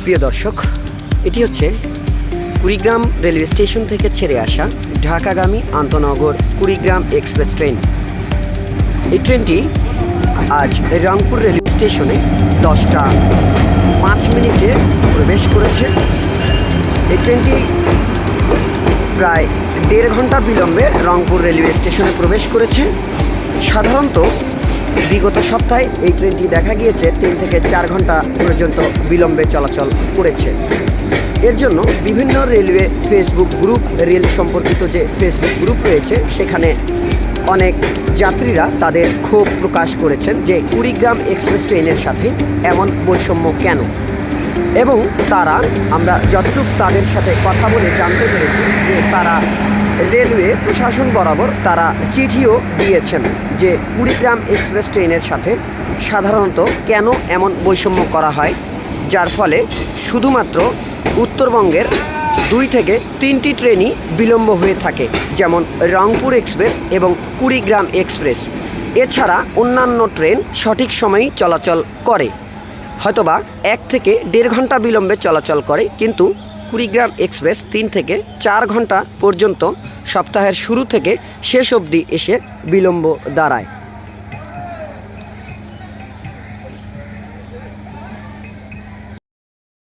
প্রিয় দর্শক, এটি হচ্ছে কুড়িগ্রাম রেলওয়ে স্টেশন থেকে ছেড়ে আসা ঢাকাগামী আন্তনগর কুড়িগ্রাম এক্সপ্রেস ট্রেন। এই ট্রেনটি আজ রংপুর রেলওয়ে স্টেশনে 10টা 5 মিনিটে প্রবেশ করেছে। এই ট্রেনটি প্রায় 1.5 ঘন্টা বিলম্বে রংপুর রেলওয়ে স্টেশনে প্রবেশ করেছে। সাধারণত বিগত সপ্তাহে এই ট্রেনটি দেখা গিয়েছে 3 থেকে 4 ঘন্টা পর্যন্ত বিলম্বে চলাচল করেছে। এর জন্য বিভিন্ন রেলওয়ে ফেসবুক গ্রুপ, রেল সম্পর্কিত যে ফেসবুক গ্রুপ রয়েছে সেখানে অনেক যাত্রীরা তাদের ক্ষোভ প্রকাশ করেছেন যে কুড়িগ্রাম এক্সপ্রেস ট্রেনের সাথে এমন বৈষম্য কেন, এবং আমরা যতটুকু তাদের সাথে কথা বলে জানতে পেরেছি যে তারা রেলওয়ে প্রশাসন বরাবর তারা চিঠিও দিয়েছেন যে কুড়িগ্রাম এক্সপ্রেস ট্রেনের সাথে সাধারণত কেন এমন বৈষম্য করা হয়, যার ফলে শুধুমাত্র উত্তরবঙ্গের 2 থেকে 3টি ট্রেনই বিলম্ব হয়ে থাকে, যেমন রংপুর এক্সপ্রেস এবং কুড়িগ্রাম এক্সপ্রেস। এছাড়া অন্যান্য ট্রেন সঠিক সময়েই চলাচল করে, হয়তোবা 1 থেকে 1.5 ঘন্টা বিলম্বে চলাচল করে, কিন্তু কুড়িগ্রাম এক্সপ্রেস 3 থেকে 4 ঘন্টা পর্যন্ত সপ্তাহের শুরু থেকে শেষ অবধি এসে বিলম্ব দাঁড়ায়।